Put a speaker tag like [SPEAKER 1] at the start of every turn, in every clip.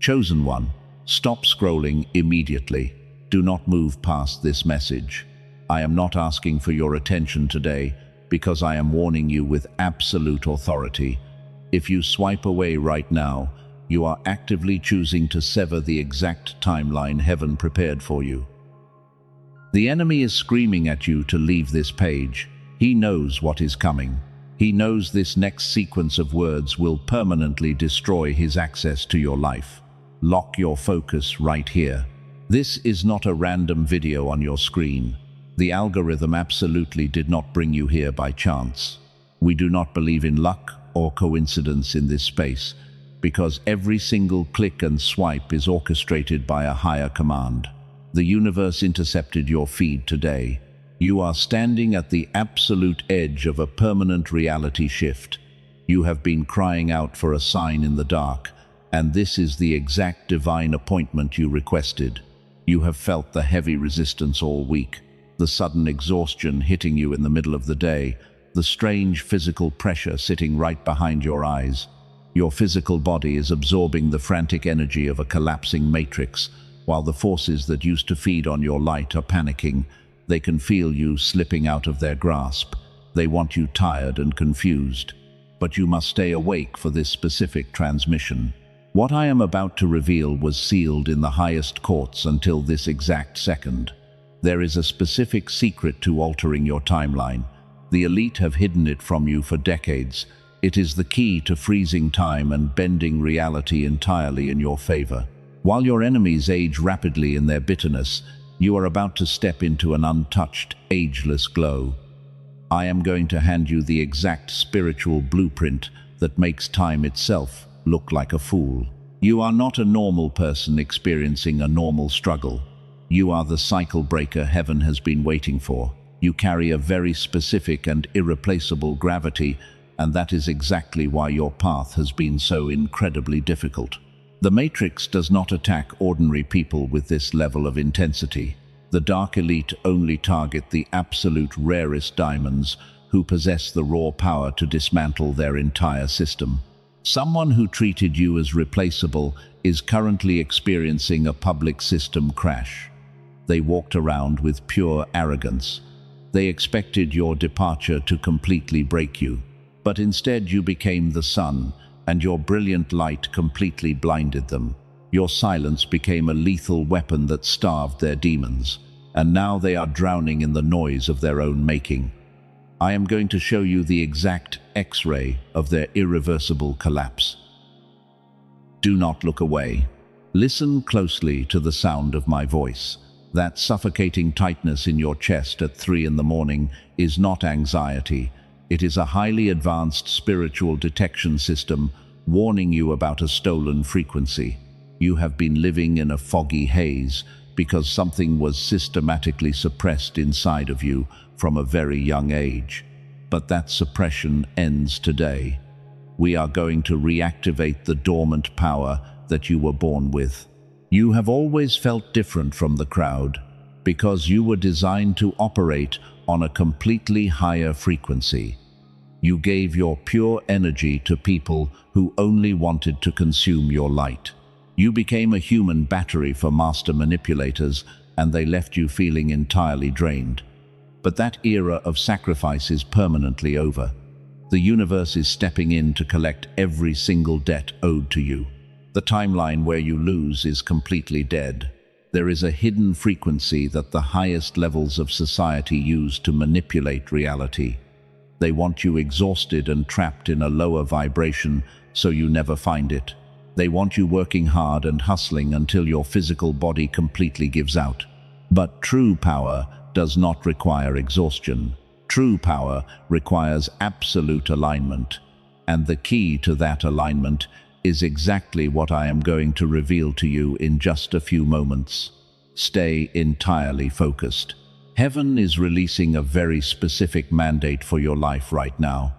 [SPEAKER 1] Chosen one, stop scrolling immediately. Do not move past this message. I am not asking for your attention today because I am warning you with absolute authority. If you swipe away right now, you are actively choosing to sever the exact timeline heaven prepared for you. The enemy is screaming at you to leave this page. He knows what is coming. He knows this next sequence of words will permanently destroy his access to your life. Lock your focus right here. This is not a random video on your screen. The algorithm absolutely did not bring you here by chance. We do not believe in luck or coincidence in this space, because every single click and swipe is orchestrated by a higher command. The universe intercepted your feed today. You are standing at the absolute edge of a permanent reality shift. You have been crying out for a sign in the dark, and this is the exact divine appointment you requested. You have felt the heavy resistance all week, the sudden exhaustion hitting you in the middle of the day, the strange physical pressure sitting right behind your eyes. Your physical body is absorbing the frantic energy of a collapsing matrix, while the forces that used to feed on your light are panicking. They can feel you slipping out of their grasp. They want you tired and confused. But you must stay awake for this specific transmission. What I am about to reveal was sealed in the highest courts until this exact second. There is a specific secret to altering your timeline. The elite have hidden it from you for decades. It is the key to freezing time and bending reality entirely in your favor. While your enemies age rapidly in their bitterness, you are about to step into an untouched, ageless glow. I am going to hand you the exact spiritual blueprint that makes time itself look like a fool. You are not a normal person experiencing a normal struggle. You are the cycle breaker heaven has been waiting for. You carry a very specific and irreplaceable gravity, and that is exactly why your path has been so incredibly difficult. The Matrix does not attack ordinary people with this level of intensity. The dark elite only target the absolute rarest diamonds who possess the raw power to dismantle their entire system. Someone who treated you as replaceable is currently experiencing a public system crash. They walked around with pure arrogance. They expected your departure to completely break you. But instead you became the sun, and your brilliant light completely blinded them. Your silence became a lethal weapon that starved their demons, and now they are drowning in the noise of their own making. I am going to show you the exact X-ray of their irreversible collapse. Do not look away. Listen closely to the sound of my voice. That suffocating tightness in your chest at 3 in the morning is not anxiety. It is a highly advanced spiritual detection system warning you about a stolen frequency. You have been living in a foggy haze because something was systematically suppressed inside of you from a very young age. But that suppression ends today. We are going to reactivate the dormant power that you were born with. You have always felt different from the crowd because you were designed to operate on a completely higher frequency. You gave your pure energy to people who only wanted to consume your light. You became a human battery for master manipulators, and they left you feeling entirely drained. But that era of sacrifice is permanently over. The universe is stepping in to collect every single debt owed to you. The timeline where you lose is completely dead. There is a hidden frequency that the highest levels of society use to manipulate reality. They want you exhausted and trapped in a lower vibration so you never find it. They want you working hard and hustling until your physical body completely gives out. But true power does not require exhaustion. True power requires absolute alignment. And the key to that alignment is exactly what I am going to reveal to you in just a few moments. Stay entirely focused. Heaven is releasing a very specific mandate for your life right now.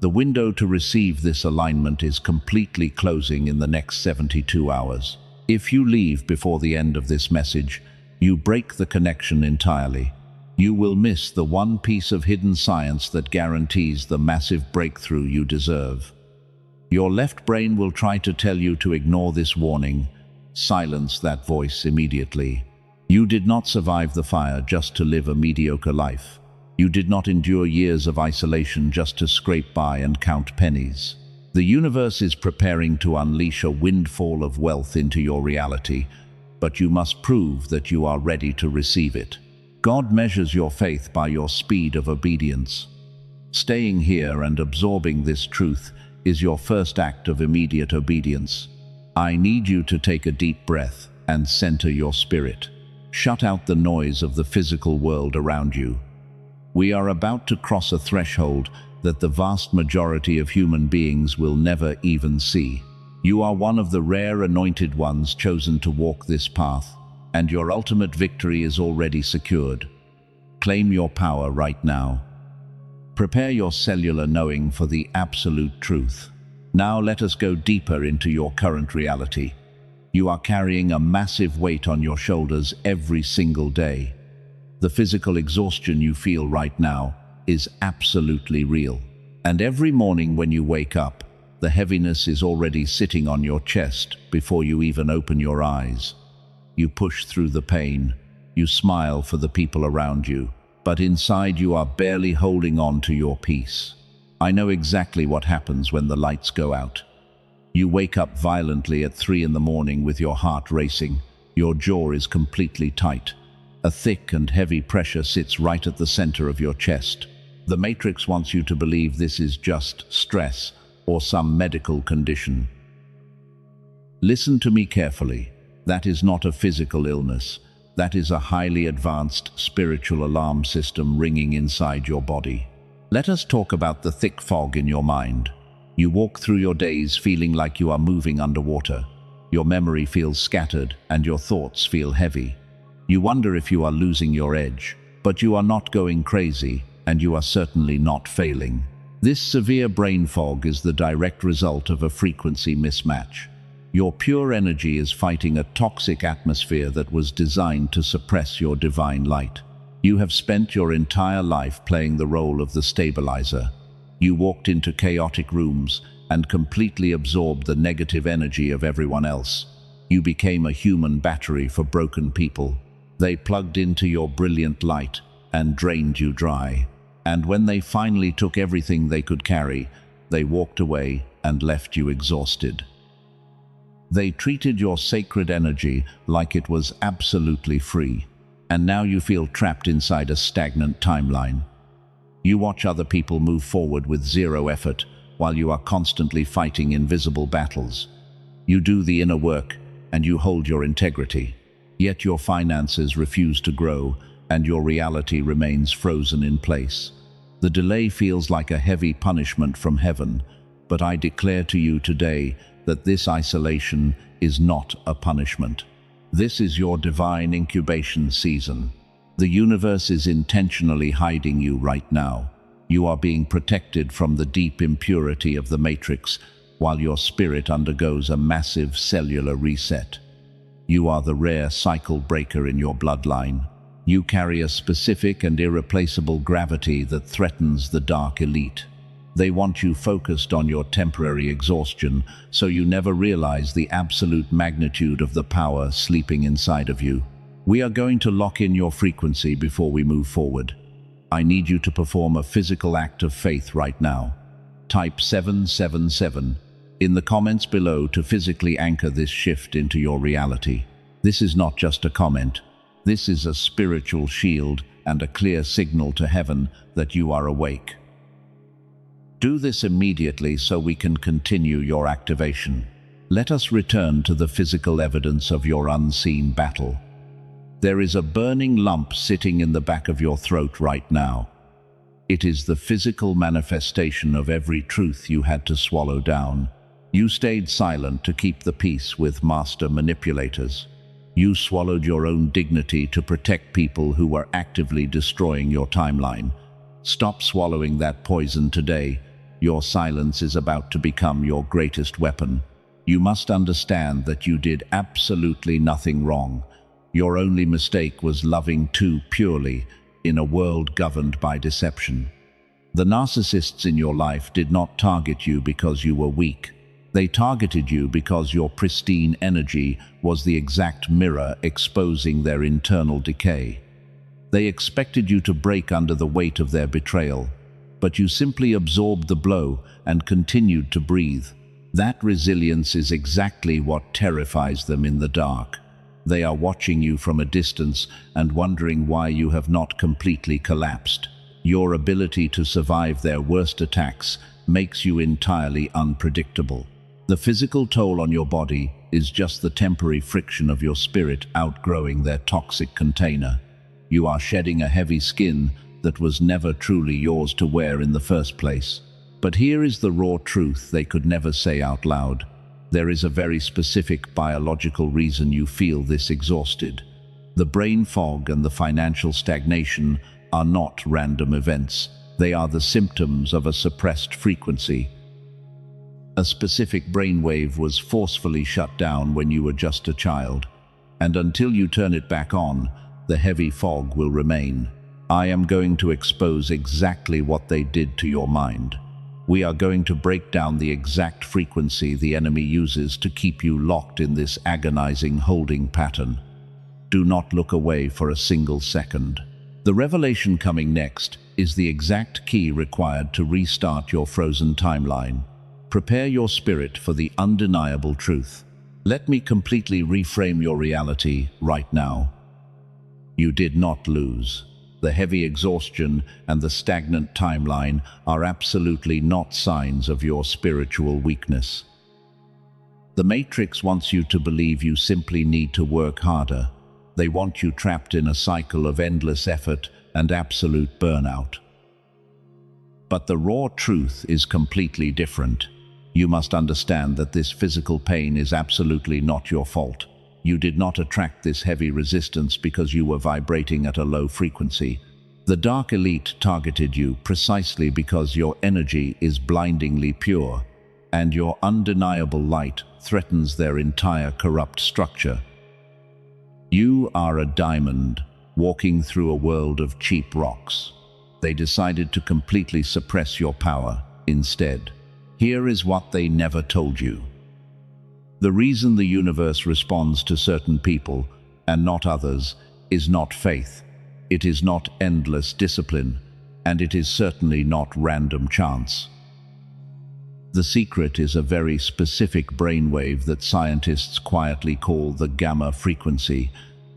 [SPEAKER 1] The window to receive this alignment is completely closing in the next 72 hours. If you leave before the end of this message, you break the connection entirely. You will miss the one piece of hidden science that guarantees the massive breakthrough you deserve. Your left brain will try to tell you to ignore this warning. Silence that voice immediately. You did not survive the fire just to live a mediocre life. You did not endure years of isolation just to scrape by and count pennies. The universe is preparing to unleash a windfall of wealth into your reality, but you must prove that you are ready to receive it. God measures your faith by your speed of obedience. Staying here and absorbing this truth is your first act of immediate obedience. I need you to take a deep breath and center your spirit. Shut out the noise of the physical world around you. We are about to cross a threshold that the vast majority of human beings will never even see. You are one of the rare anointed ones chosen to walk this path, and your ultimate victory is already secured. Claim your power right now. Prepare your cellular knowing for the absolute truth. Now let us go deeper into your current reality. You are carrying a massive weight on your shoulders every single day. The physical exhaustion you feel right now is absolutely real. And every morning when you wake up, the heaviness is already sitting on your chest before you even open your eyes. You push through the pain. You smile for the people around you, but inside you are barely holding on to your peace. I know exactly what happens when the lights go out. You wake up violently at 3 in the morning with your heart racing. Your jaw is completely tight. A thick and heavy pressure sits right at the center of your chest. The Matrix wants you to believe this is just stress or some medical condition. Listen to me carefully. That is not a physical illness. That is a highly advanced spiritual alarm system ringing inside your body. Let us talk about the thick fog in your mind. You walk through your days feeling like you are moving underwater. Your memory feels scattered and your thoughts feel heavy. You wonder if you are losing your edge, but you are not going crazy, and you are certainly not failing. This severe brain fog is the direct result of a frequency mismatch. Your pure energy is fighting a toxic atmosphere that was designed to suppress your divine light. You have spent your entire life playing the role of the stabilizer. You walked into chaotic rooms and completely absorbed the negative energy of everyone else. You became a human battery for broken people. They plugged into your brilliant light and drained you dry. And when they finally took everything they could carry, they walked away and left you exhausted. They treated your sacred energy like it was absolutely free, and now you feel trapped inside a stagnant timeline. You watch other people move forward with zero effort, while you are constantly fighting invisible battles. You do the inner work, and you hold your integrity. Yet your finances refuse to grow, and your reality remains frozen in place. The delay feels like a heavy punishment from heaven, but I declare to you today that this isolation is not a punishment. This is your divine incubation season. The universe is intentionally hiding you right now. You are being protected from the deep impurity of the Matrix, while your spirit undergoes a massive cellular reset. You are the rare cycle breaker in your bloodline. You carry a specific and irreplaceable gravity that threatens the dark elite. They want you focused on your temporary exhaustion, so you never realize the absolute magnitude of the power sleeping inside of you. We are going to lock in your frequency before we move forward. I need you to perform a physical act of faith right now. Type 777 in the comments below to physically anchor this shift into your reality. This is not just a comment. This is a spiritual shield and a clear signal to heaven that you are awake. Do this immediately so we can continue your activation. Let us return to the physical evidence of your unseen battle. There is a burning lump sitting in the back of your throat right now. It is the physical manifestation of every truth you had to swallow down. You stayed silent to keep the peace with master manipulators. You swallowed your own dignity to protect people who were actively destroying your timeline. Stop swallowing that poison today. Your silence is about to become your greatest weapon. You must understand that you did absolutely nothing wrong. Your only mistake was loving too purely in a world governed by deception. The narcissists in your life did not target you because you were weak. They targeted you because your pristine energy was the exact mirror exposing their internal decay. They expected you to break under the weight of their betrayal, but you simply absorbed the blow and continued to breathe. That resilience is exactly what terrifies them in the dark. They are watching you from a distance and wondering why you have not completely collapsed. Your ability to survive their worst attacks makes you entirely unpredictable. The physical toll on your body is just the temporary friction of your spirit outgrowing their toxic container. You are shedding a heavy skin that was never truly yours to wear in the first place. But here is the raw truth they could never say out loud. There is a very specific biological reason you feel this exhausted. The brain fog and the financial stagnation are not random events. They are the symptoms of a suppressed frequency. A specific brainwave was forcefully shut down when you were just a child, and until you turn it back on, the heavy fog will remain. I am going to expose exactly what they did to your mind. We are going to break down the exact frequency the enemy uses to keep you locked in this agonizing holding pattern. Do not look away for a single second. The revelation coming next is the exact key required to restart your frozen timeline. Prepare your spirit for the undeniable truth. Let me completely reframe your reality right now. You did not lose. The heavy exhaustion and the stagnant timeline are absolutely not signs of your spiritual weakness. The Matrix wants you to believe you simply need to work harder. They want you trapped in a cycle of endless effort and absolute burnout. But the raw truth is completely different. You must understand that this physical pain is absolutely not your fault. You did not attract this heavy resistance because you were vibrating at a low frequency. The dark elite targeted you precisely because your energy is blindingly pure, and your undeniable light threatens their entire corrupt structure. You are a diamond walking through a world of cheap rocks. They decided to completely suppress your power instead. Here is what they never told you. The reason the universe responds to certain people and not others is not faith. It is not endless discipline, and it is certainly not random chance. The secret is a very specific brainwave that scientists quietly call the gamma frequency,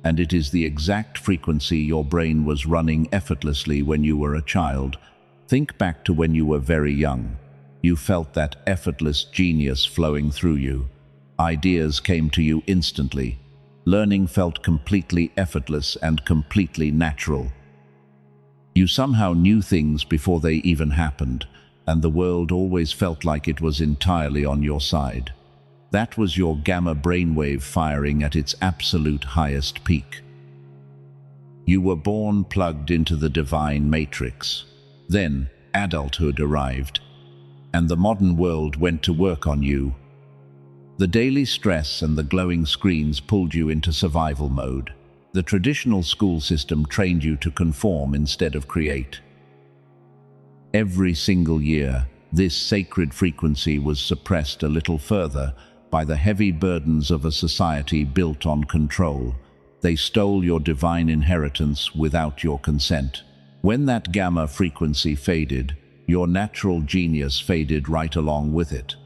[SPEAKER 1] and it is the exact frequency your brain was running effortlessly when you were a child. Think back to when you were very young. You felt that effortless genius flowing through you. Ideas came to you instantly. Learning felt completely effortless and completely natural. You somehow knew things before they even happened, and the world always felt like it was entirely on your side. That was your gamma brainwave firing at its absolute highest peak. You were born plugged into the divine matrix. Then adulthood arrived, and the modern world went to work on you. The daily stress and the glowing screens pulled you into survival mode. The traditional school system trained you to conform instead of create. Every single year, this sacred frequency was suppressed a little further by the heavy burdens of a society built on control. They stole your divine inheritance without your consent. When that gamma frequency faded, your natural genius faded right along with it.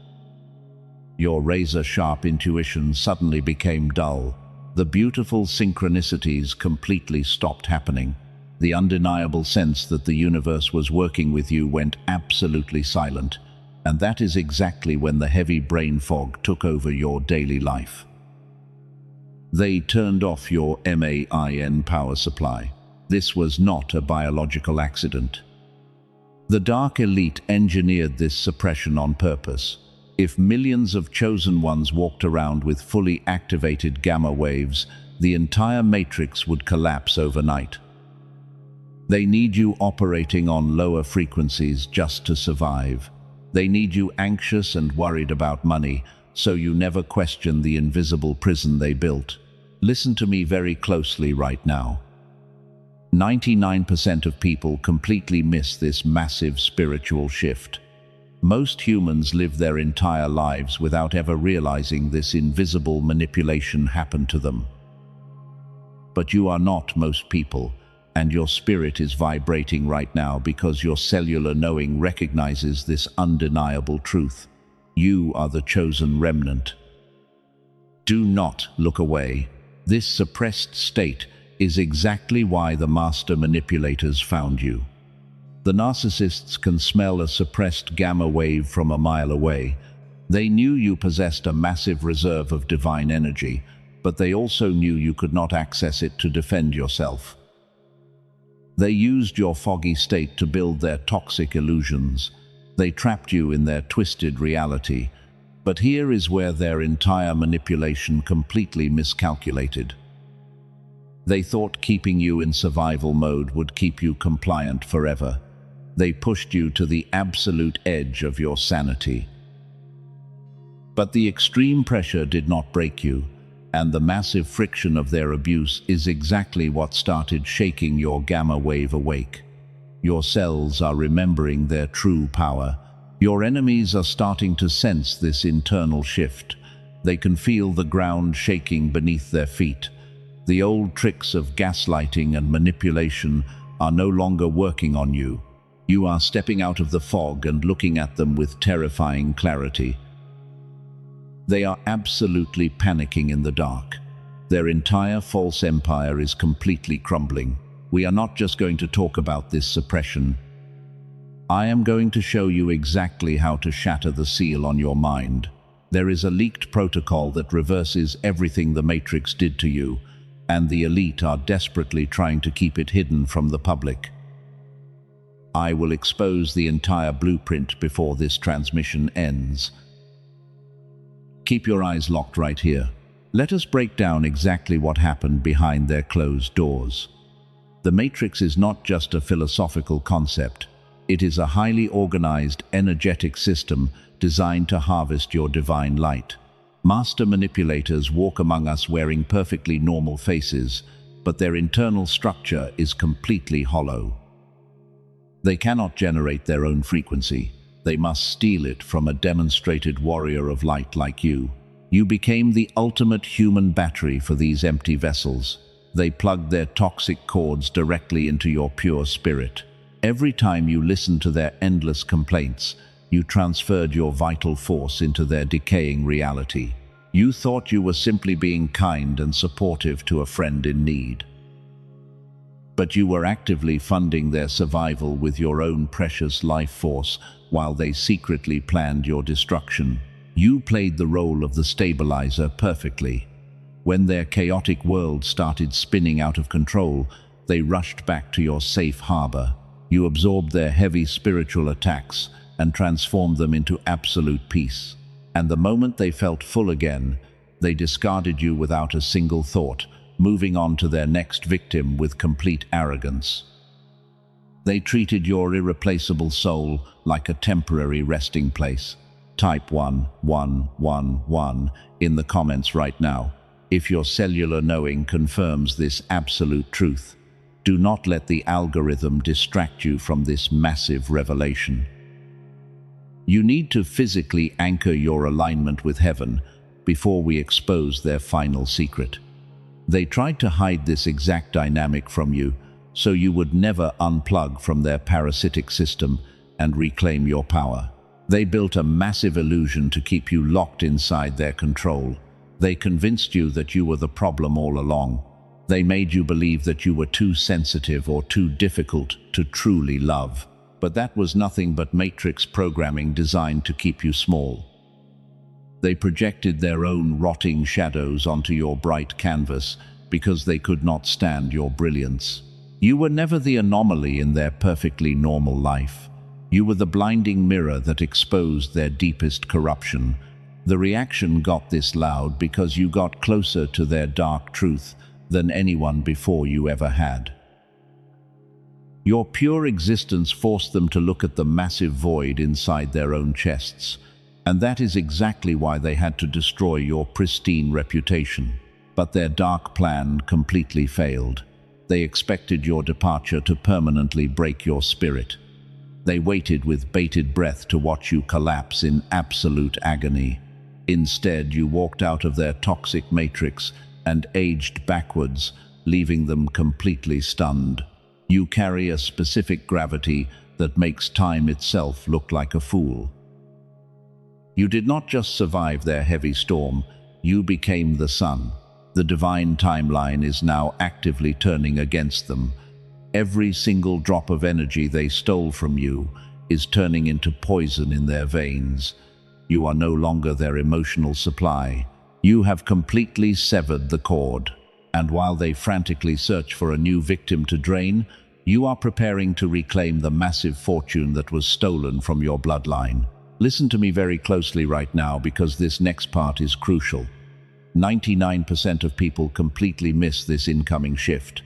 [SPEAKER 1] Your razor-sharp intuition suddenly became dull. The beautiful synchronicities completely stopped happening. The undeniable sense that the universe was working with you went absolutely silent, and that is exactly when the heavy brain fog took over your daily life. They turned off your MAIN power supply. This was not a biological accident. The dark elite engineered this suppression on purpose. If millions of chosen ones walked around with fully activated gamma waves, the entire matrix would collapse overnight. They need you operating on lower frequencies just to survive. They need you anxious and worried about money, so you never question the invisible prison they built. Listen to me very closely right now. 99% of people completely miss this massive spiritual shift. Most humans live their entire lives without ever realizing this invisible manipulation happened to them. But you are not most people, and your spirit is vibrating right now because your cellular knowing recognizes this undeniable truth. You are the chosen remnant. Do not look away. This suppressed state is exactly why the master manipulators found you. The narcissists can smell a suppressed gamma wave from a mile away. They knew you possessed a massive reserve of divine energy, but they also knew you could not access it to defend yourself. They used your foggy state to build their toxic illusions. They trapped you in their twisted reality. But here is where their entire manipulation completely miscalculated. They thought keeping you in survival mode would keep you compliant forever. They pushed you to the absolute edge of your sanity. But the extreme pressure did not break you, and the massive friction of their abuse is exactly what started shaking your gamma wave awake. Your cells are remembering their true power. Your enemies are starting to sense this internal shift. They can feel the ground shaking beneath their feet. The old tricks of gaslighting and manipulation are no longer working on you. You are stepping out of the fog and looking at them with terrifying clarity. They are absolutely panicking in the dark. Their entire false empire is completely crumbling. We are not just going to talk about this suppression. I am going to show you exactly how to shatter the seal on your mind. There is a leaked protocol that reverses everything the Matrix did to you, and the elite are desperately trying to keep it hidden from the public. I will expose the entire blueprint before this transmission ends. Keep your eyes locked right here. Let us break down exactly what happened behind their closed doors. The Matrix is not just a philosophical concept. It is a highly organized, energetic system designed to harvest your divine light. Master manipulators walk among us wearing perfectly normal faces, but their internal structure is completely hollow. They cannot generate their own frequency. They must steal it from a demonstrated warrior of light like you. You became the ultimate human battery for these empty vessels. They plugged their toxic cords directly into your pure spirit. Every time you listened to their endless complaints, you transferred your vital force into their decaying reality. You thought you were simply being kind and supportive to a friend in need. But you were actively funding their survival with your own precious life force while they secretly planned your destruction. You played the role of the stabilizer perfectly. When their chaotic world started spinning out of control, they rushed back to your safe harbor. You absorbed their heavy spiritual attacks and transformed them into absolute peace. And the moment they felt full again, they discarded you without a single thought, moving on to their next victim with complete arrogance. They treated your irreplaceable soul like a temporary resting place. Type 1111 in the comments right now if your cellular knowing confirms this absolute truth. Do not let the algorithm distract you from this massive revelation. You need to physically anchor your alignment with heaven before we expose their final secret. They tried to hide this exact dynamic from you, so you would never unplug from their parasitic system and reclaim your power. They built a massive illusion to keep you locked inside their control. They convinced you that you were the problem all along. They made you believe that you were too sensitive or too difficult to truly love. But that was nothing but matrix programming designed to keep you small. They projected their own rotting shadows onto your bright canvas because they could not stand your brilliance. You were never the anomaly in their perfectly normal life. You were the blinding mirror that exposed their deepest corruption. The reaction got this loud because you got closer to their dark truth than anyone before you ever had. Your pure existence forced them to look at the massive void inside their own chests, and that is exactly why they had to destroy your pristine reputation. But their dark plan completely failed. They expected your departure to permanently break your spirit. They waited with bated breath to watch you collapse in absolute agony. Instead, you walked out of their toxic matrix and aged backwards, leaving them completely stunned. You carry a specific gravity that makes time itself look like a fool. You did not just survive their heavy storm, you became the sun. The divine timeline is now actively turning against them. Every single drop of energy they stole from you is turning into poison in their veins. You are no longer their emotional supply. You have completely severed the cord. And while they frantically search for a new victim to drain, you are preparing to reclaim the massive fortune that was stolen from your bloodline. Listen to me very closely right now, because this next part is crucial. 99% of people completely miss this incoming shift.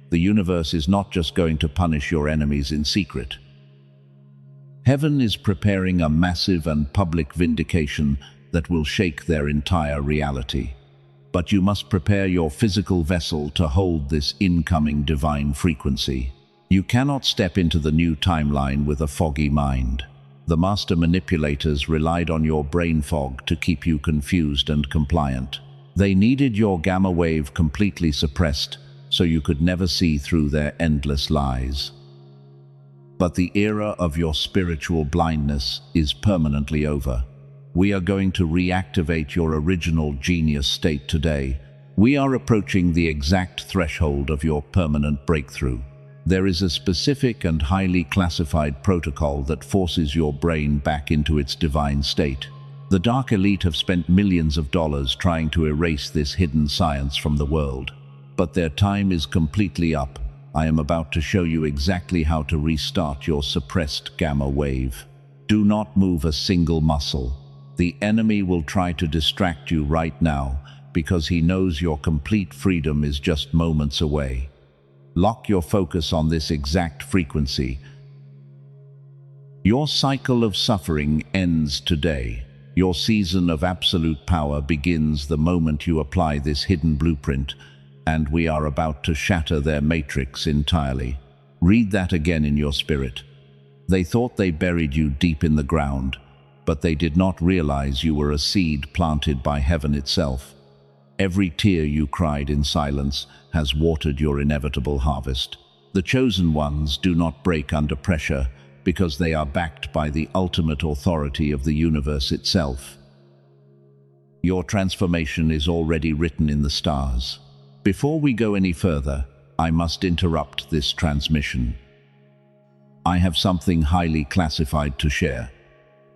[SPEAKER 1] The universe is not just going to punish your enemies in secret. Heaven is preparing a massive and public vindication that will shake their entire reality. But you must prepare your physical vessel to hold this incoming divine frequency. You cannot step into the new timeline with a foggy mind. The master manipulators relied on your brain fog to keep you confused and compliant. They needed your gamma wave completely suppressed so you could never see through their endless lies. But the era of your spiritual blindness is permanently over. We are going to reactivate your original genius state today. We are approaching the exact threshold of your permanent breakthrough. There is a specific and highly classified protocol that forces your brain back into its divine state. The dark elite have spent millions of dollars trying to erase this hidden science from the world. But their time is completely up. I am about to show you exactly how to restart your suppressed gamma wave. Do not move a single muscle. The enemy will try to distract you right now because he knows your complete freedom is just moments away. Lock your focus on this exact frequency. Your cycle of suffering ends today. Your season of absolute power begins the moment you apply this hidden blueprint, and we are about to shatter their matrix entirely. Read that again in your spirit. They thought they buried you deep in the ground, but they did not realize you were a seed planted by heaven itself. Every tear you cried in silence has watered your inevitable harvest. The chosen ones do not break under pressure because they are backed by the ultimate authority of the universe itself. Your transformation is already written in the stars. Before we go any further, I must interrupt this transmission. I have something highly classified to share.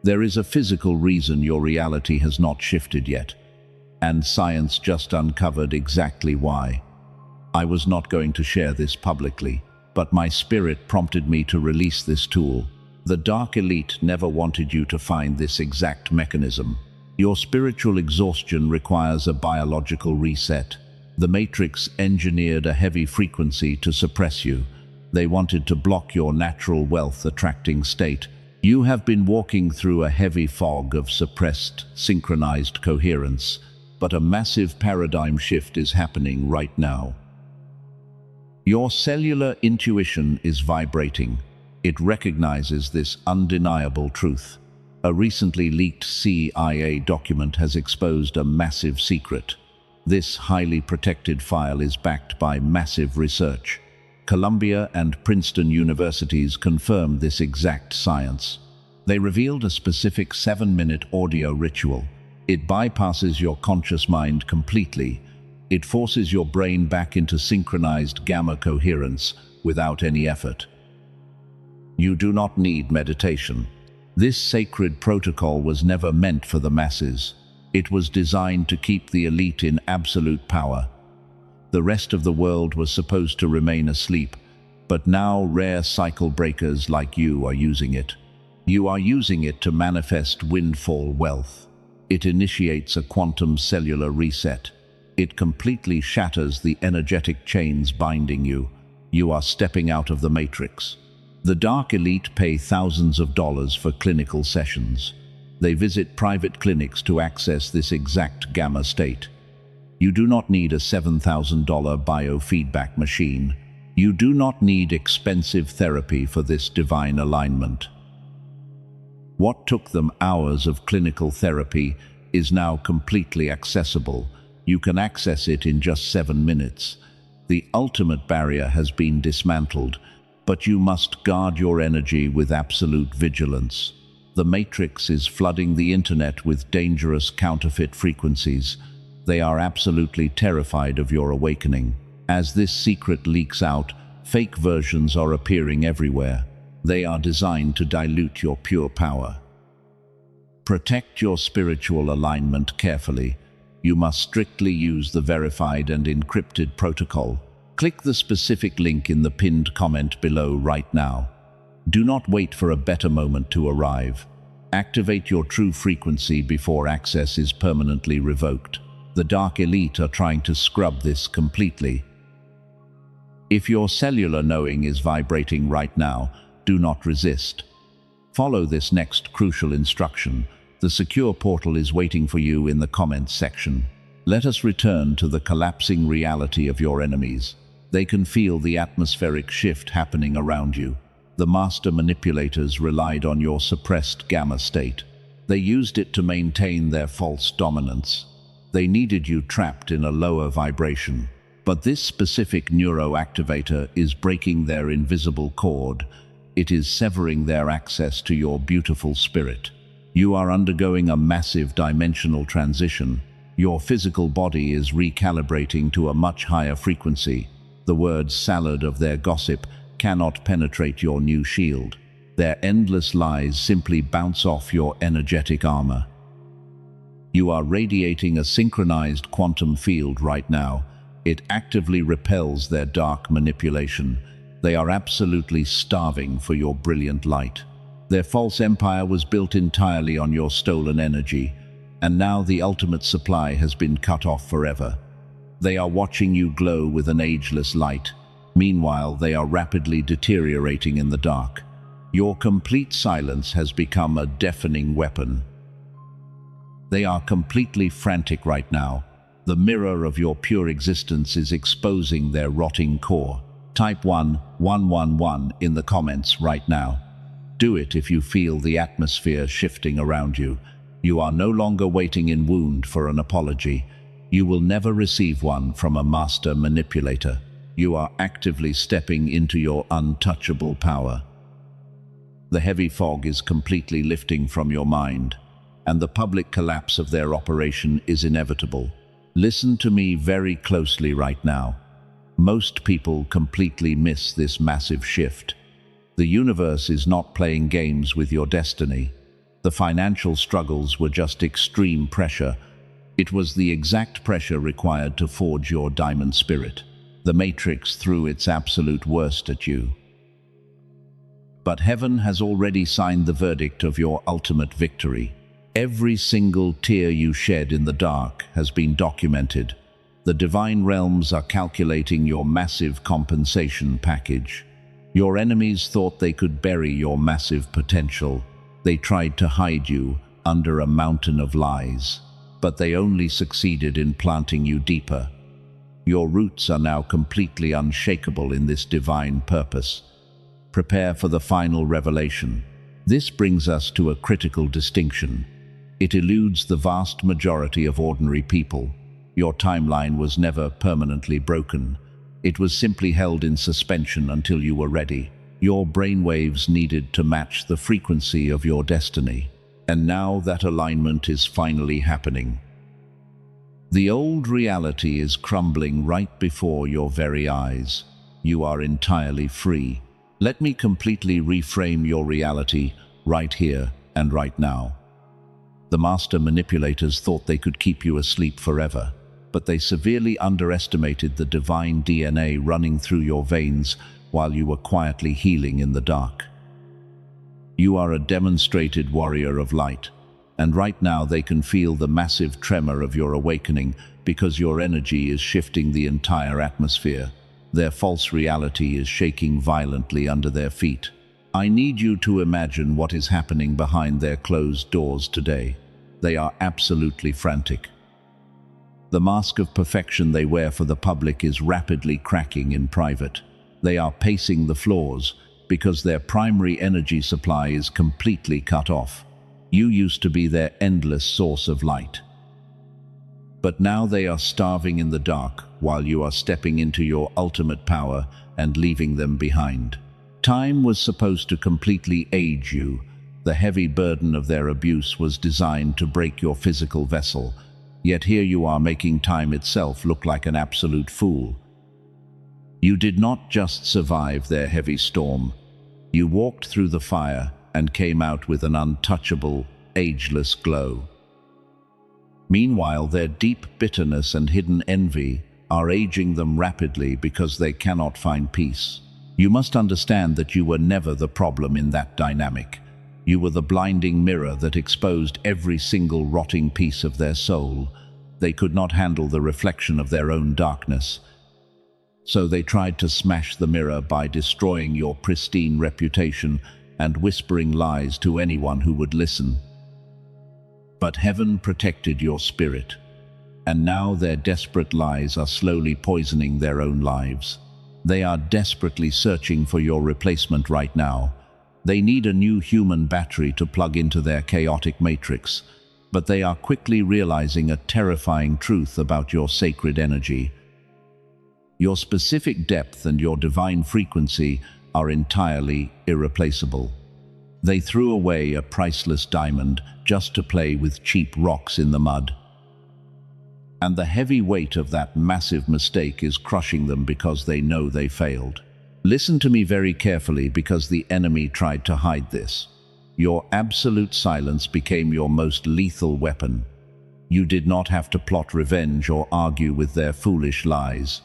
[SPEAKER 1] There is a physical reason your reality has not shifted yet, and science just uncovered exactly why. I was not going to share this publicly, but my spirit prompted me to release this tool. The Dark Elite never wanted you to find this exact mechanism. Your spiritual exhaustion requires a biological reset. The Matrix engineered a heavy frequency to suppress you. They wanted to block your natural wealth-attracting state. You have been walking through a heavy fog of suppressed, synchronized coherence, but a massive paradigm shift is happening right now. Your cellular intuition is vibrating. It recognizes this undeniable truth. A recently leaked CIA document has exposed a massive secret. This highly protected file is backed by massive research. Columbia and Princeton universities confirmed this exact science. They revealed a specific 7-minute audio ritual. It bypasses your conscious mind completely. It forces your brain back into synchronized gamma coherence without any effort. You do not need meditation. This sacred protocol was never meant for the masses. It was designed to keep the elite in absolute power. The rest of the world was supposed to remain asleep, but now rare cycle breakers like you are using it. You are using it to manifest windfall wealth. It initiates a quantum cellular reset. It completely shatters the energetic chains binding you. You are stepping out of the matrix. The Dark Elite pay thousands of dollars for clinical sessions. They visit private clinics to access this exact gamma state. You do not need a $7,000 biofeedback machine. You do not need expensive therapy for this divine alignment. What took them hours of clinical therapy is now completely accessible. You can access it in just 7 minutes. The ultimate barrier has been dismantled, but you must guard your energy with absolute vigilance. The Matrix is flooding the internet with dangerous counterfeit frequencies. They are absolutely terrified of your awakening. As this secret leaks out, fake versions are appearing everywhere. They are designed to dilute your pure power. Protect your spiritual alignment carefully. You must strictly use the verified and encrypted protocol. Click the specific link in the pinned comment below right now. Do not wait for a better moment to arrive. Activate your true frequency before access is permanently revoked. The Dark Elite are trying to scrub this completely. If your cellular knowing is vibrating right now, do not resist. Follow this next crucial instruction. The secure portal is waiting for you in the comments section. Let us return to the collapsing reality of your enemies. They can feel the atmospheric shift happening around you. The master manipulators relied on your suppressed gamma state. They used it to maintain their false dominance. They needed you trapped in a lower vibration. But this specific neuroactivator is breaking their invisible cord. It is severing their access to your beautiful spirit. You are undergoing a massive dimensional transition. Your physical body is recalibrating to a much higher frequency. The words salad of their gossip cannot penetrate your new shield. Their endless lies simply bounce off your energetic armor. You are radiating a synchronized quantum field right now. It actively repels their dark manipulation. They are absolutely starving for your brilliant light. Their false empire was built entirely on your stolen energy, and now the ultimate supply has been cut off forever. They are watching you glow with an ageless light. Meanwhile, they are rapidly deteriorating in the dark. Your complete silence has become a deafening weapon. They are completely frantic right now. The mirror of your pure existence is exposing their rotting core. Type 1111 in the comments right now. Do it if you feel the atmosphere shifting around you. You are no longer waiting in wound for an apology. You will never receive one from a master manipulator. You are actively stepping into your untouchable power. The heavy fog is completely lifting from your mind, and the public collapse of their operation is inevitable. Listen to me very closely right now. Most people completely miss this massive shift. The universe is not playing games with your destiny. The financial struggles were just extreme pressure. It was the exact pressure required to forge your diamond spirit. The Matrix threw its absolute worst at you. But heaven has already signed the verdict of your ultimate victory. Every single tear you shed in the dark has been documented. The divine realms are calculating your massive compensation package. Your enemies thought they could bury your massive potential. They tried to hide you under a mountain of lies, but they only succeeded in planting you deeper. Your roots are now completely unshakable in this divine purpose. Prepare for the final revelation. This brings us to a critical distinction. It eludes the vast majority of ordinary people. Your timeline was never permanently broken. It was simply held in suspension until you were ready. Your brainwaves needed to match the frequency of your destiny. And now that alignment is finally happening. The old reality is crumbling right before your very eyes. You are entirely free. Let me completely reframe your reality right here and right now. The master manipulators thought they could keep you asleep forever, but they severely underestimated the divine DNA running through your veins while you were quietly healing in the dark. You are a demonstrated warrior of light, and right now they can feel the massive tremor of your awakening because your energy is shifting the entire atmosphere. Their false reality is shaking violently under their feet. I need you to imagine what is happening behind their closed doors today. They are absolutely frantic. The mask of perfection they wear for the public is rapidly cracking in private. They are pacing the floors because their primary energy supply is completely cut off. You used to be their endless source of light. But now they are starving in the dark while you are stepping into your ultimate power and leaving them behind. Time was supposed to completely age you. The heavy burden of their abuse was designed to break your physical vessel. Yet here you are making time itself look like an absolute fool. You did not just survive their heavy storm. You walked through the fire and came out with an untouchable, ageless glow. Meanwhile, their deep bitterness and hidden envy are aging them rapidly because they cannot find peace. You must understand that you were never the problem in that dynamic. You were the blinding mirror that exposed every single rotting piece of their soul. They could not handle the reflection of their own darkness. So they tried to smash the mirror by destroying your pristine reputation and whispering lies to anyone who would listen. But heaven protected your spirit, and now their desperate lies are slowly poisoning their own lives. They are desperately searching for your replacement right now. They need a new human battery to plug into their chaotic matrix, but they are quickly realizing a terrifying truth about your sacred energy. Your specific depth and your divine frequency are entirely irreplaceable. They threw away a priceless diamond just to play with cheap rocks in the mud. And the heavy weight of that massive mistake is crushing them because they know they failed. Listen to me very carefully, because the enemy tried to hide this. Your absolute silence became your most lethal weapon. You did not have to plot revenge or argue with their foolish lies.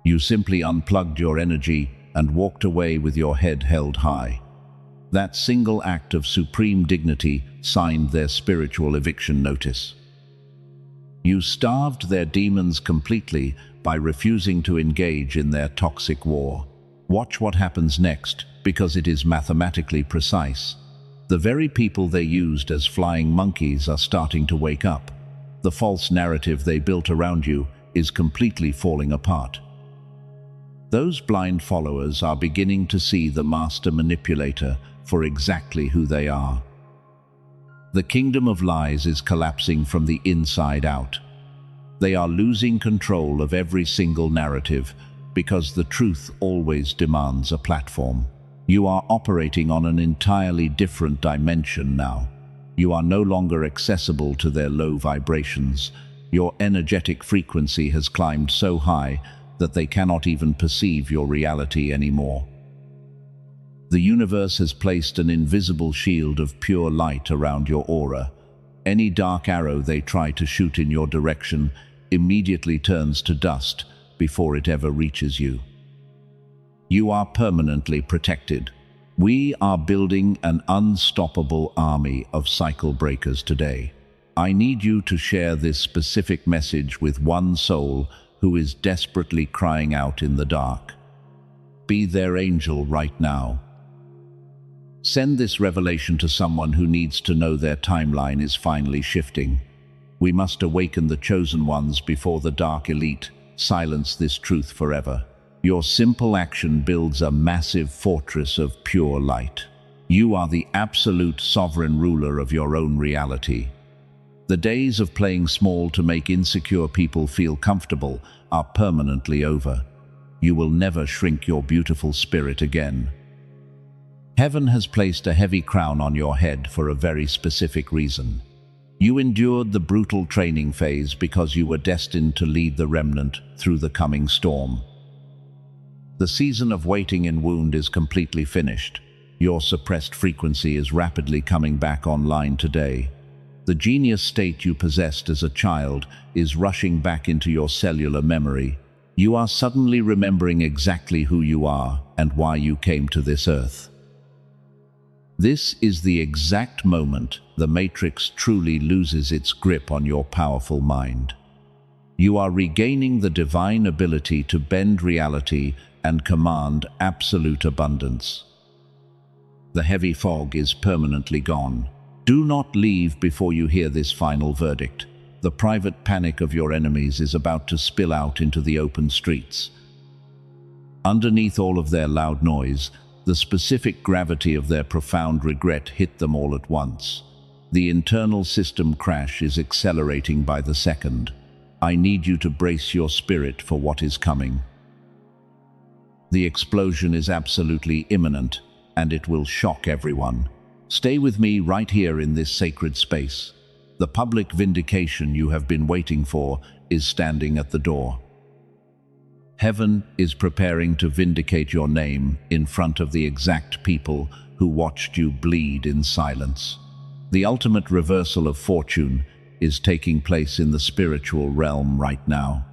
[SPEAKER 1] You simply unplugged your energy and walked away with your head held high. That single act of supreme dignity signed their spiritual eviction notice. You starved their demons completely by refusing to engage in their toxic war. Watch what happens next, because it is mathematically precise. The very people they used as flying monkeys are starting to wake up. The false narrative they built around you is completely falling apart. Those blind followers are beginning to see the master manipulator for exactly who they are. The kingdom of lies is collapsing from the inside out. They are losing control of every single narrative because the truth always demands a platform. You are operating on an entirely different dimension now. You are no longer accessible to their low vibrations. Your energetic frequency has climbed so high that they cannot even perceive your reality anymore. The universe has placed an invisible shield of pure light around your aura. Any dark arrow they try to shoot in your direction immediately turns to dust before it ever reaches you. You are permanently protected. We are building an unstoppable army of cycle breakers today. I need you to share this specific message with one soul who is desperately crying out in the dark. Be their angel right now. Send this revelation to someone who needs to know their timeline is finally shifting. We must awaken the chosen ones before the dark elite silence this truth forever. Your simple action builds a massive fortress of pure light. You are the absolute sovereign ruler of your own reality. The days of playing small to make insecure people feel comfortable are permanently over. You will never shrink your beautiful spirit again. Heaven has placed a heavy crown on your head for a very specific reason. You endured the brutal training phase because you were destined to lead the remnant through the coming storm. The season of waiting in wound is completely finished. Your suppressed frequency is rapidly coming back online today. The genius state you possessed as a child is rushing back into your cellular memory. You are suddenly remembering exactly who you are and why you came to this earth. This is the exact moment the Matrix truly loses its grip on your powerful mind. You are regaining the divine ability to bend reality and command absolute abundance. The heavy fog is permanently gone. Do not leave before you hear this final verdict. The private panic of your enemies is about to spill out into the open streets. Underneath all of their loud noise, the specific gravity of their profound regret hit them all at once. The internal system crash is accelerating by the second. I need you to brace your spirit for what is coming. The explosion is absolutely imminent, and it will shock everyone. Stay with me right here in this sacred space. The public vindication you have been waiting for is standing at the door. Heaven is preparing to vindicate your name in front of the exact people who watched you bleed in silence. The ultimate reversal of fortune is taking place in the spiritual realm right now.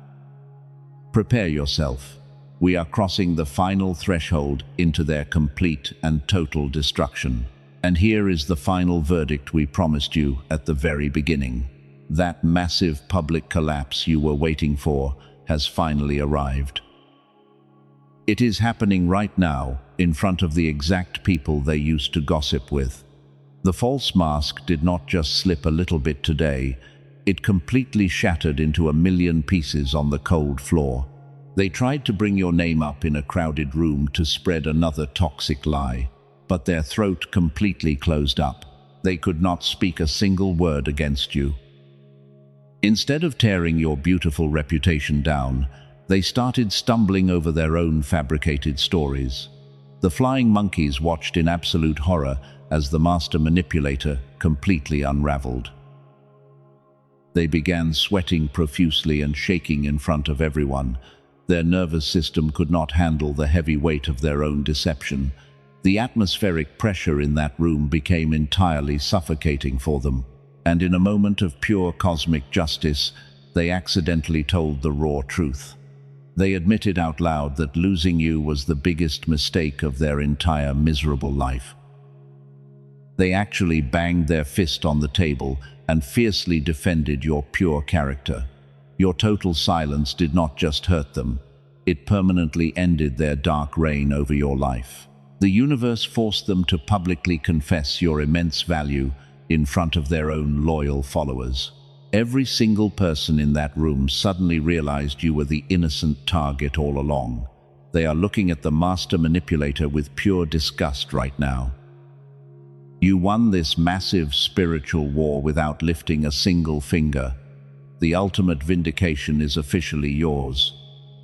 [SPEAKER 1] Prepare yourself. We are crossing the final threshold into their complete and total destruction. And here is the final verdict we promised you at the very beginning. That massive public collapse you were waiting for has finally arrived. It is happening right now, in front of the exact people they used to gossip with. The false mask did not just slip a little bit today, it completely shattered into a million pieces on the cold floor. They tried to bring your name up in a crowded room to spread another toxic lie, but their throat completely closed up. They could not speak a single word against you. Instead of tearing your beautiful reputation down, they started stumbling over their own fabricated stories. The flying monkeys watched in absolute horror as the master manipulator completely unraveled. They began sweating profusely and shaking in front of everyone. Their nervous system could not handle the heavy weight of their own deception. The atmospheric pressure in that room became entirely suffocating for them. And in a moment of pure cosmic justice, they accidentally told the raw truth. They admitted out loud that losing you was the biggest mistake of their entire miserable life. They actually banged their fist on the table and fiercely defended your pure character. Your total silence did not just hurt them, it permanently ended their dark reign over your life. The universe forced them to publicly confess your immense value in front of their own loyal followers. Every single person in that room suddenly realized you were the innocent target all along. They are looking at the master manipulator with pure disgust right now. You won this massive spiritual war without lifting a single finger. The ultimate vindication is officially yours.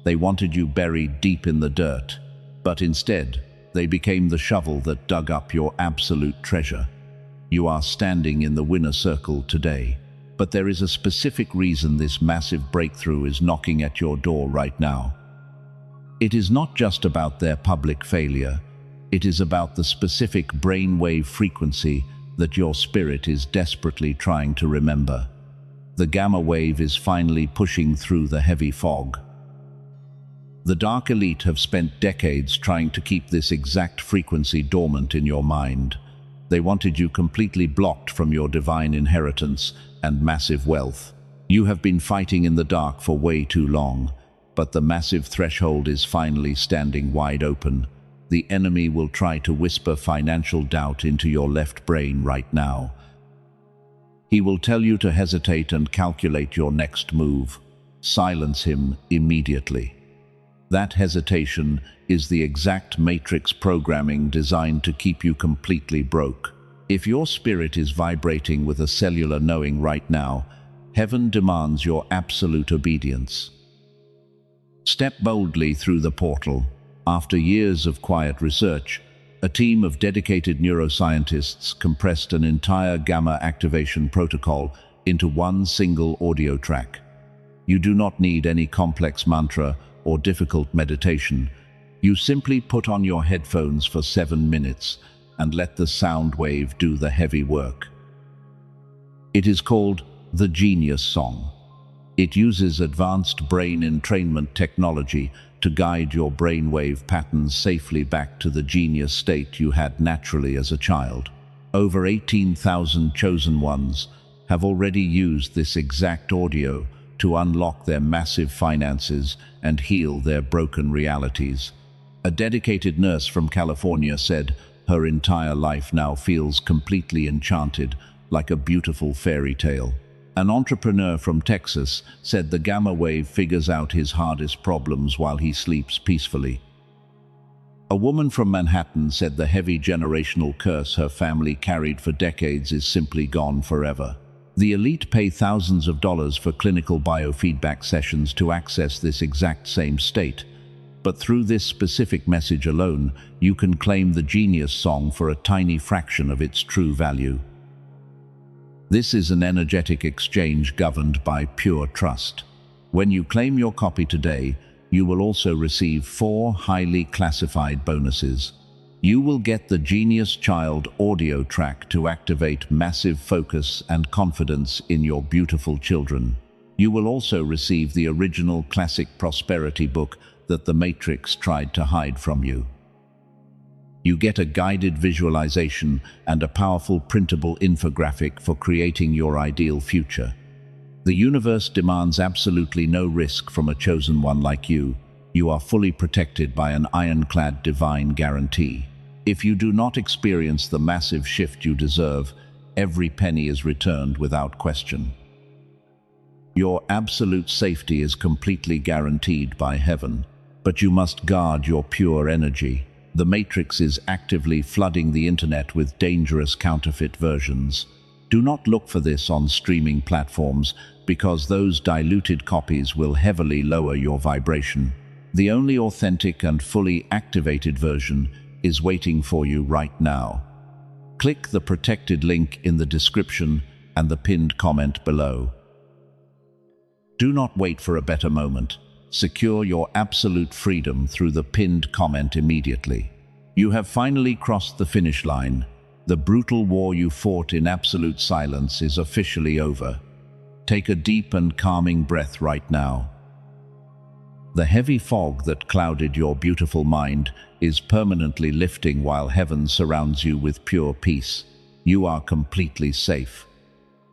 [SPEAKER 1] They wanted you buried deep in the dirt, but instead, they became the shovel that dug up your absolute treasure. You are standing in the winner circle today, but there is a specific reason this massive breakthrough is knocking at your door right now. It is not just about their public failure, it is about the specific brainwave frequency that your spirit is desperately trying to remember. The gamma wave is finally pushing through the heavy fog. The dark elite have spent decades trying to keep this exact frequency dormant in your mind. They wanted you completely blocked from your divine inheritance and massive wealth. You have been fighting in the dark for way too long, but the massive threshold is finally standing wide open. The enemy will try to whisper financial doubt into your left brain right now. He will tell you to hesitate and calculate your next move. Silence him immediately. That hesitation is the exact matrix programming designed to keep you completely broke. If your spirit is vibrating with a cellular knowing right now, heaven demands your absolute obedience. Step boldly through the portal. After years of quiet research, a team of dedicated neuroscientists compressed an entire gamma activation protocol into one single audio track. You do not need any complex mantra or difficult meditation. You simply put on your headphones for 7 minutes and let the sound wave do the heavy work. It is called the Genius Song. It uses advanced brain entrainment technology to guide your brainwave patterns safely back to the genius state you had naturally as a child. Over 18,000 chosen ones have already used this exact audio to unlock their massive finances and heal their broken realities. A dedicated nurse from California said her entire life now feels completely enchanted, like a beautiful fairy tale. An entrepreneur from Texas said the gamma wave figures out his hardest problems while he sleeps peacefully. A woman from Manhattan said the heavy generational curse her family carried for decades is simply gone forever. The elite pay thousands of dollars for clinical biofeedback sessions to access this exact same state. But through this specific message alone, you can claim the genius song for a tiny fraction of its true value. This is an energetic exchange governed by pure trust. When you claim your copy today, you will also receive 4 highly classified bonuses. You will get the Genius Child audio track to activate massive focus and confidence in your beautiful children. You will also receive the original classic prosperity book that the Matrix tried to hide from you. You get a guided visualization and a powerful printable infographic for creating your ideal future. The universe demands absolutely no risk from a chosen one like you. You are fully protected by an ironclad divine guarantee. If you do not experience the massive shift you deserve, every penny is returned without question. Your absolute safety is completely guaranteed by heaven, but you must guard your pure energy. The Matrix is actively flooding the internet with dangerous counterfeit versions. Do not look for this on streaming platforms, because those diluted copies will heavily lower your vibration. The only authentic and fully activated version is waiting for you right now. Click the protected link in the description and the pinned comment below. Do not wait for a better moment. Secure your absolute freedom through the pinned comment immediately. You have finally crossed the finish line. The brutal war you fought in absolute silence is officially over. Take a deep and calming breath right now. The heavy fog that clouded your beautiful mind is permanently lifting while heaven surrounds you with pure peace. You are completely safe.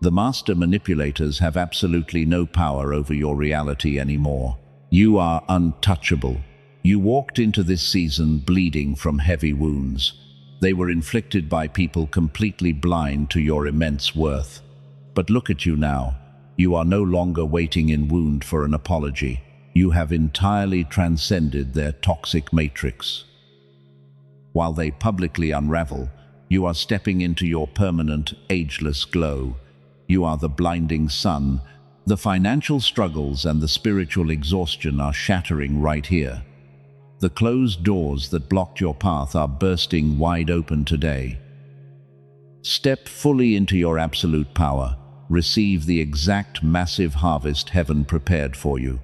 [SPEAKER 1] The master manipulators have absolutely no power over your reality anymore. You are untouchable. You walked into this season bleeding from heavy wounds. They were inflicted by people completely blind to your immense worth. But look at you now. You are no longer waiting in wound for an apology. You have entirely transcended their toxic matrix. While they publicly unravel, you are stepping into your permanent, ageless glow. You are the blinding sun. The financial struggles and the spiritual exhaustion are shattering right here. The closed doors that blocked your path are bursting wide open today. Step fully into your absolute power. Receive the exact massive harvest heaven prepared for you.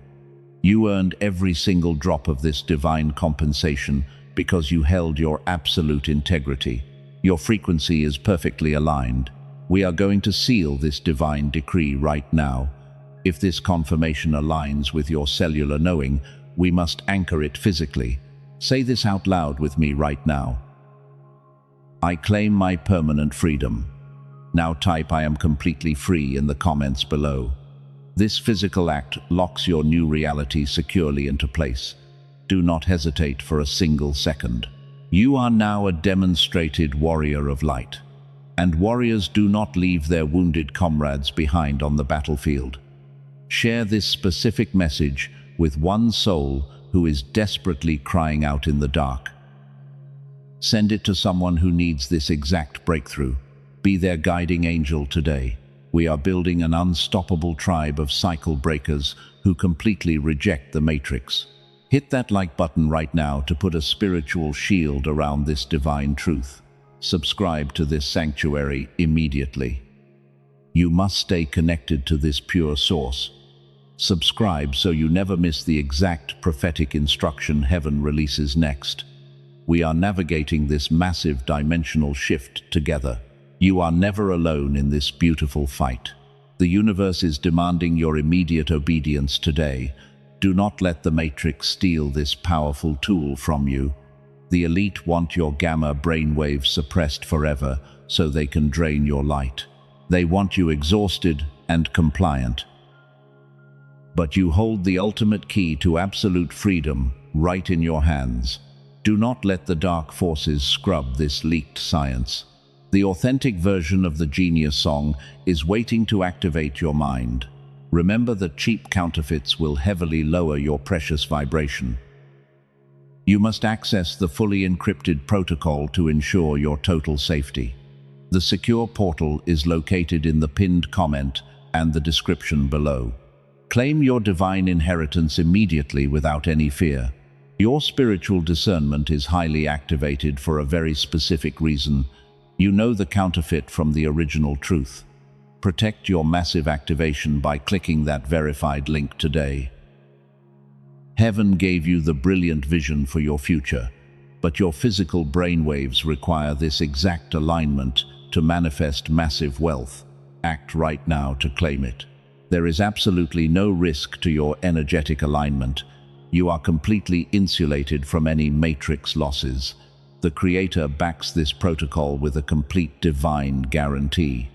[SPEAKER 1] You earned every single drop of this divine compensation because you held your absolute integrity. Your frequency is perfectly aligned. We are going to seal this divine decree right now. If this confirmation aligns with your cellular knowing, we must anchor it physically. Say this out loud with me right now. I claim my permanent freedom. Now type "I am completely free" in the comments below. This physical act locks your new reality securely into place. Do not hesitate for a single second. You are now a demonstrated warrior of light. And warriors do not leave their wounded comrades behind on the battlefield. Share this specific message with one soul who is desperately crying out in the dark. Send it to someone who needs this exact breakthrough. Be their guiding angel today. We are building an unstoppable tribe of cycle breakers who completely reject the matrix. Hit that like button right now to put a spiritual shield around this divine truth. Subscribe to this sanctuary immediately. You must stay connected to this pure source. Subscribe so you never miss the exact prophetic instruction heaven releases next. We are navigating this massive dimensional shift together. You are never alone in this beautiful fight. The universe is demanding your immediate obedience today. Do not let the matrix steal this powerful tool from you. The elite want your gamma brainwaves suppressed forever so they can drain your light. They want you exhausted and compliant. But you hold the ultimate key to absolute freedom right in your hands. Do not let the dark forces scrub this leaked science. The authentic version of the genius song is waiting to activate your mind. Remember that cheap counterfeits will heavily lower your precious vibration. You must access the fully encrypted protocol to ensure your total safety. The secure portal is located in the pinned comment and the description below. Claim your divine inheritance immediately without any fear. Your spiritual discernment is highly activated for a very specific reason. You know the counterfeit from the original truth. Protect your massive activation by clicking that verified link today. Heaven gave you the brilliant vision for your future, but your physical brainwaves require this exact alignment to manifest massive wealth. Act right now to claim it. There is absolutely no risk to your energetic alignment. You are completely insulated from any matrix losses. The Creator backs this protocol with a complete divine guarantee.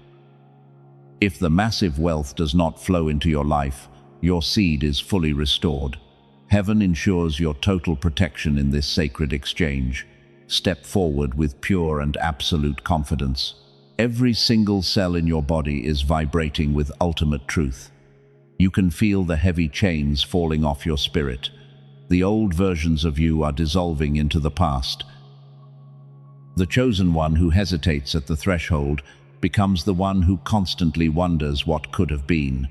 [SPEAKER 1] If the massive wealth does not flow into your life, your seed is fully restored. Heaven ensures your total protection in this sacred exchange. Step forward with pure and absolute confidence. Every single cell in your body is vibrating with ultimate truth. You can feel the heavy chains falling off your spirit. The old versions of you are dissolving into the past. The chosen one who hesitates at the threshold becomes the one who constantly wonders what could have been.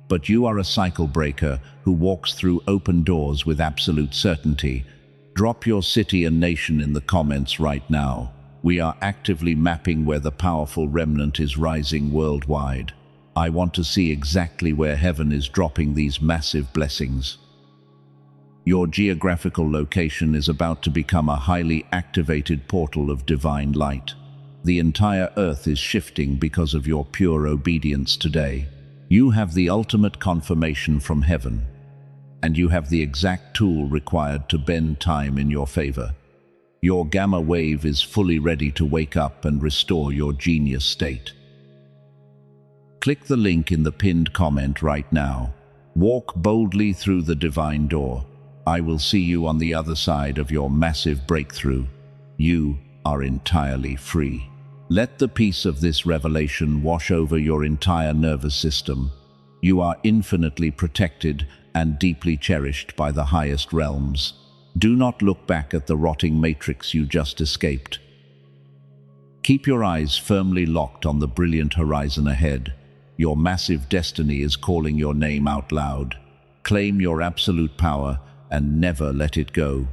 [SPEAKER 1] But you are a cycle breaker who walks through open doors with absolute certainty. Drop your city and nation in the comments right now. We are actively mapping where the powerful remnant is rising worldwide. I want to see exactly where heaven is dropping these massive blessings. Your geographical location is about to become a highly activated portal of divine light. The entire earth is shifting because of your pure obedience today. You have the ultimate confirmation from heaven, and you have the exact tool required to bend time in your favor. Your gamma wave is fully ready to wake up and restore your genius state. Click the link in the pinned comment right now. Walk boldly through the divine door. I will see you on the other side of your massive breakthrough. You are entirely free. Let the peace of this revelation wash over your entire nervous system. You are infinitely protected and deeply cherished by the highest realms. Do not look back at the rotting matrix you just escaped. Keep your eyes firmly locked on the brilliant horizon ahead. Your massive destiny is calling your name out loud. Claim your absolute power and never let it go.